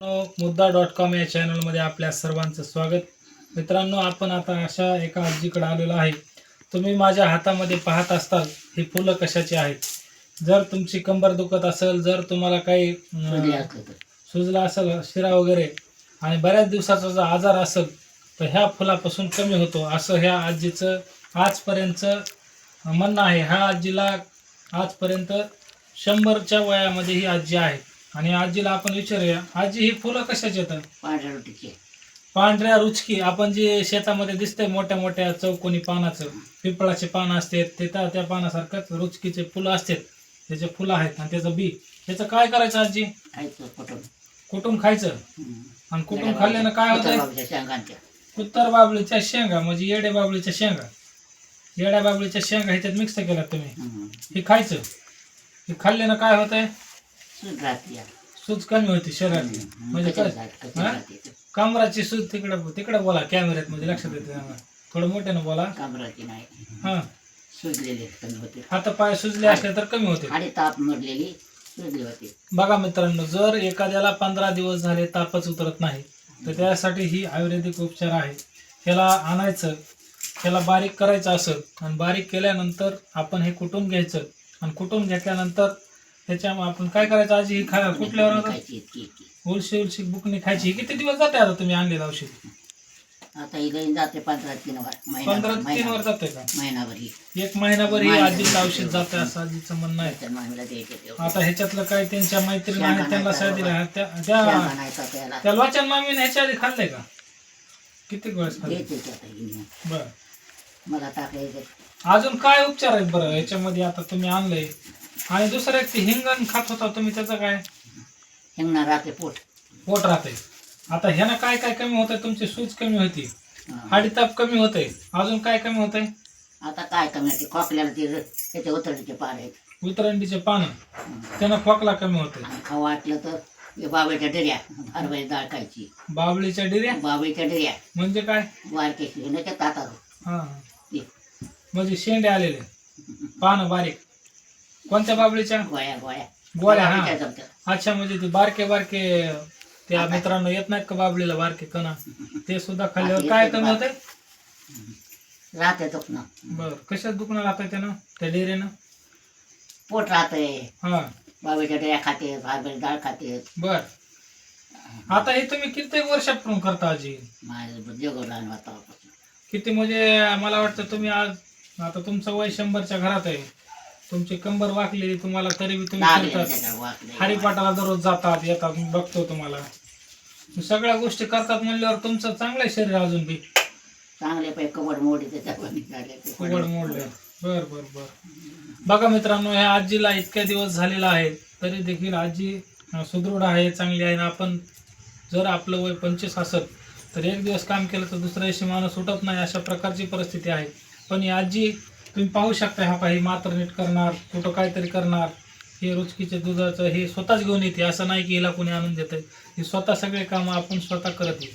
मुद्दा.com या चॅनलमध्ये आपल्या सर्वांचं स्वागत. मित्रांनो, आपण आता अशा एका आजीकडे आलेलो आहे. तुम्ही माझ्या हातामध्ये पाहत असताल ही फुलं कशाची आहेत. जर तुमची कंबर दुखत असेल, जर तुम्हाला काही सुजला असेल शिरा वगैरे आणि बऱ्याच दिवसाचा जर आजार असेल तर ह्या फुलापासून कमी होतो असं ह्या आजीचं आजपर्यंत म्हणणं आहे. ह्या आजीला आजपर्यंत 100च्या वयामध्ये ही आजी आहे. आणि आजीला आपण विचारूया, आजी ही फुलं कशाची येतात? पांढऱ्या रोटीची. पांढऱ्या रुचकी. आपण जे शेतामध्ये दिसतंय मोठ्या मोठ्या चौकोनी पानाचं, पिंपळाचे पानं असतात ते त्या पानासारखंच रुचकीचे फुलं असतात. त्याचे फुलं आहेत आणि त्याचं बी. त्याचं काय करायचं आजी? कुटून खायचं. आणि कुटून खाल्ल्यानं काय होतं? कुत्तर बाबळीच्या शेंगा म्हणजे येडे बाबळीच्या शेंगा. येड्या बाबळीच्या शेंगा ह्याच्यात मिक्स केल्या तुम्ही, हे खायचं. हे खाल्ल्यानं काय होतंय? सूज कमी होती शरीरातली. म्हणजे काय? कमराची सूज तिकडे बोला कॅमेऱ्यात, म्हणजे लक्षात येते. थोडं मोठ्यानं बोला. कमराची नाही, हा सुजलेले कमी होते. हात पाय सुजले असले तर कमी होते. आणि ताप मरलेली सुजली होती. बघा मित्रांनो, जर एखाद्याला 15 दिवस झाले तापच उतरत नाही तर त्यासाठी ही आयुर्वेदिक उपचार आहे. ह्याला आणायचं, ह्याला बारीक करायचं असं, आणि बारीक केल्यानंतर आपण हे कुटून घ्यायचं. आणि कुटून घेतल्यानंतर त्याच्या आपण काय करायचं आजी? ही कुठल्यावर उलशी बुकणी खायची. किती दिवस जाते आता तुम्ही आणलेलं औषध? आता ही जाते 15-3 वर जाते का? महिनाभर. एक महिनाभर ही आजीचं औषध जाते असं आजीचं म्हणणं आहे. आता ह्याच्यातलं काय त्यांच्या मैत्रिणी आहेत त्यांना दिल्या त्या लोचन मामीने ह्याच्या आधी खाल्लंय का? किती वेळेस खाल्ले? बर, मला टाकायचं. अजून काय उपचार आहेत बरं ह्याच्यामध्ये? आता तुम्ही आणलंय आणि दुसरं एक ते हिंगण खात होता तुम्ही, त्याचं काय? हिंगणा राहते, पोट राहते. आता ह्यानं काय काय कमी होतंय? तुमची सूज कमी होती, हाडीताप कमी होतंय, अजून काय कमी होतंय? आता काय कमी होते? खोकल्याला त्याचे उतरडीचे पान आहेत, उतरंडीचे पानं, त्यानं खोकला कमी होतोय. खाऊ वाटलं तर बाबळीच्या डिऱ्या, हरभऱ्याची डाळ खायची. बाबळीच्या डिऱ्या? बाबळीच्या डिऱ्या म्हणजे काय? बारके शिवण्याच्या ताटात. हा, म्हणजे शेंडे आलेले पानं बारीक. कोणत्या बाबळीच्या? गोळ्या. हा, अच्छा, म्हणजे ते बारके बारके त्या मित्रांनो येत नाहीत का बाबळीला बारके कणा, ते सुद्धा खाल्ल्यावर काय कमी होतंय? राहते दुखणं. बर, कशात दुखणं राहतंय त्यानं, त्या डेऱ्यानं? पोट राहतंय. हा, बाबळीच्या डिऱ्या खाते, हरभऱ्याची डाळ खाते. बर. आता हे तुम्ही कित्येक वर्षापासून करता आजी? माझं जग लहान वातावरण. किती म्हणजे मला वाटतं तुम्ही आज, आता तुमचं वय 100च्या घरात आहे, तुमची कंबर वाकलेली, तुम्हाला तरी तुम्ही हरिपाठाला दररोज जातात येतात, मी बघतो तुम्हाला सगळ्या गोष्टी करतात म्हणल्यावर तुमचं चांगलं शरीर अजून बी चांगले पाहिजे. कबड मोडले, कबड मोडले. बर बर बर. बघा मित्रांनो, ह्या आजीला इतक्या दिवस झालेला आहे तरी देखील आजी सुदृढ आहे, चांगली आहे. आपण जर आपलं वय 25 असेल तर एक दिवस काम केलं तर दुसऱ्या दिवशी माणूस उठत नाही, अशा प्रकारची परिस्थिती आहे. पण ही आजी तुम्ही पाहू शकता, हा काही मात्र नीट करणार, कुठं काहीतरी करणार, हे रुचकीचे दुधाचं हे स्वतःच घेऊन येते. असं नाही की हिला कोणी आणून देत आहे, ही स्वतः सगळे कामं आपण स्वतः करत येईल.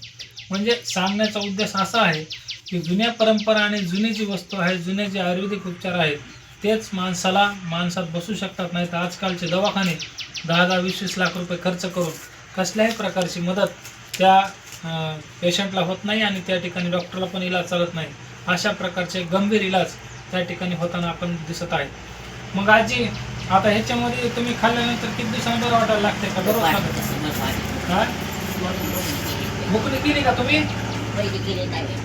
म्हणजे सांगण्याचा उद्देश असा आहे की जुन्या परंपरा आणि जुनी जी वस्तू आहे, जुने जे आयुर्वेदिक उपचार आहेत तेच माणसात बसू शकतात. नाही तर आजकालचे दवाखाने 10-20 लाख रुपये खर्च करून कसल्याही प्रकारची मदत त्या पेशंटला होत नाही आणि त्या ठिकाणी डॉक्टरला पण इलाज चालत नाही. अशा प्रकारचे गंभीर इलाज त्या ठिकाणी होताना आपण दिसत आहे. मग आजी, आता ह्याच्यामध्ये तुम्ही खाल्ल्यानंतर किती दिवसांनी बरं वाटायला लागते का? दररोज काय बुकणी केली का तुम्ही?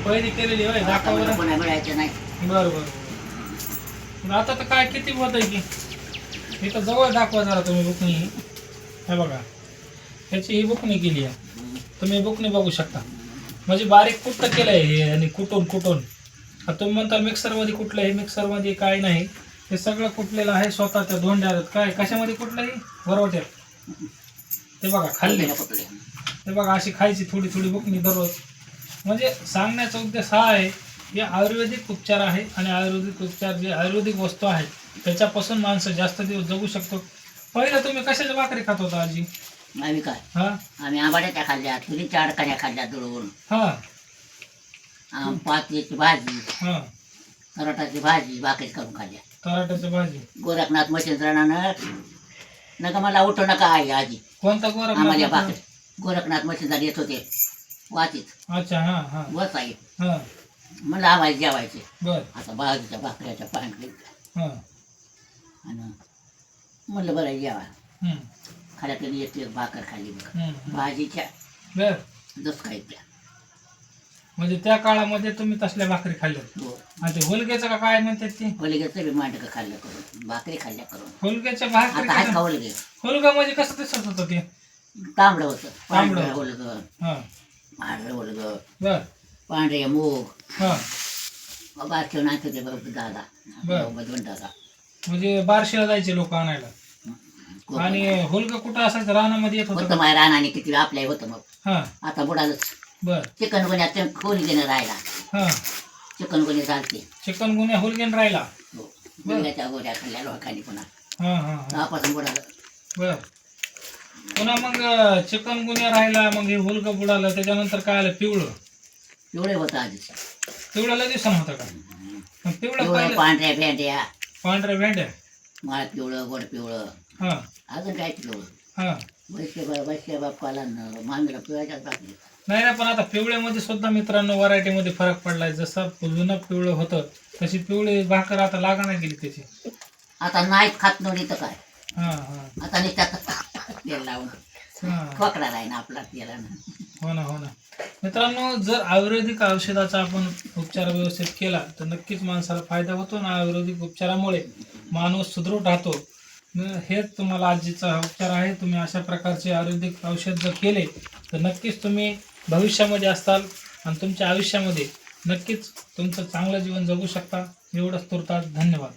पहिली केलेली होय, दाखवा मिळायचं नाही. बरं बरं. आता तर काय किती होत आहे की इथं जवळ दाखवा जरा तुम्ही बुकणी. हे बघा, ह्याची ही बुकणी केली आहे तुम्ही, बुकणी बघू शकता. म्हणजे बारीक कुट्ट केलं आहे हे, आणि कुटून तुम्ही म्हणता मिक्सरमध्ये कुठलं आहे? मिक्सरमध्ये काय नाही, हे सगळं कुटलेलं आहे स्वतः त्या धोंड्यात. काय कशामध्ये कुठलं आहे? बरोबर. ते बघा खाल्ले, ते बघा अशी खायची थोडी थोडी बुकणी दररोज. म्हणजे सांगण्याचा उद्देश हा आहे की आयुर्वेदिक उपचार आहे आणि आयुर्वेदिक उपचार जे आयुर्वेदिक वस्तू आहेत त्याच्यापासून माणसं जास्त दिवस जगू शकतो. पहिलं तुम्ही कशाच्या भाकरी खात होता आजी? आम्ही काय, आम्ही आंबाड्याच्या खाल्ल्या, तुरीच्या अडकण्या खाल्ल्या दळून, पातळीची भाजी, तराटाची भाजी भाकरी करून खाल्ल्या. तराट्याची भाजी. गोरखनाथ मच्छिंद्रानं नका मला उठू नका आई आजी. कोणता गोरखनाथ? भाकरी गोरखनाथ मशीनदार येत होते वाचित अच्छा हा हा बस आहे हा म्हणलं आम्हाला जेवायचे बर आता बाजूच्या भाकऱ्याच्या पाणी हा आणि म्हणलं बरं जेवा हम्म, खाल्या तरी एक भाकर खाली हम्म. भाजीच्या बर दस खायच्या म्हणजे त्या काळामध्ये तुम्ही तसल्या भाकरी खाल्ल्या हो आणि ते होलगेचं का काय म्हणतात ते होलगेचं बी मांडकं खाल्लं करून भाकरी खाल्ल्या करून होलगेच्या भाकरी आता आहेत का कसं- होलगे होलगा म्हणजे कसं दिसत होतं ते तांबडं होतं तांबडं पांढरं होतं. होलगं हा पांढरं होलगं बर पांढरे मूग हा बारकेव नाचते ते बरोबर दादा बरं. बदवून दादा म्हणजे बारशीला जायचे लोक आणायला आणि होलगा कुठं असायचं रानामध्ये येत होतं होतं माझ्या रानाने किती आपल्या होतं मग हा आता बुडालंच बर चिकन गुन्ह्यात कोणी घेणं राहिला हा चिकन गुन्हे चालते चिकन गुन्हे होलगेन राहिला हो गुन्ह्याच्या गोऱ्या खाल्ल्या लोकांनी पुन्हा हा हा हा तेव्हापासून बुडालं बर पुन्हा मग चिकन गुन्हे राहिला मग हे होलगा बुडालं त्याच्यानंतर काय आलं पिवळं पिवळे होतं आधीच पिवळं लगेच होतं का मग पिवळं पिवळं पहिलं पांढऱ्या भेंड्या पांढऱ्या भेंड्या माळ पिवळं गोड पिवळं हा अजून काय पिवळं हा वैश्य बाप्पाला मांजरा पिवळ्याच्याच बाकी नाही ना पण आता पिवळ्यामध्ये सुद्धा मित्रांनो व्हरायटीमध्ये फरक पडलाय जसं जुनं पिवळं होतं तशी पिवळी भाकर आता लागाना गेली त्याची आता नाही खात नव्हती तर काय हा हा आता नुसत्या तेल लावून हा खोकला राही ना आपला तेलानं हो ना हो ना मित्रांनो जर आयुर्वेदिक औषधाचा आपण उपचार व्यवस्थित केला तर नक्कीच माणसाला फायदा होतो ना आयुर्वेदिक उपचारामुळे माणूस सुदृढ राहतो हेच तुम्हाला आजीचा हा उपचार आहे तुम्ही अशा प्रकारचे आयुर्वेदिक औषध जर केले तर नक्कीच तुम्ही भविष्यामध्ये असताल आणि तुमच्या आयुष्यामध्ये नक्कीच तुमचं चांगलं जीवन जगू शकता एवढंच तुर्तास धन्यवाद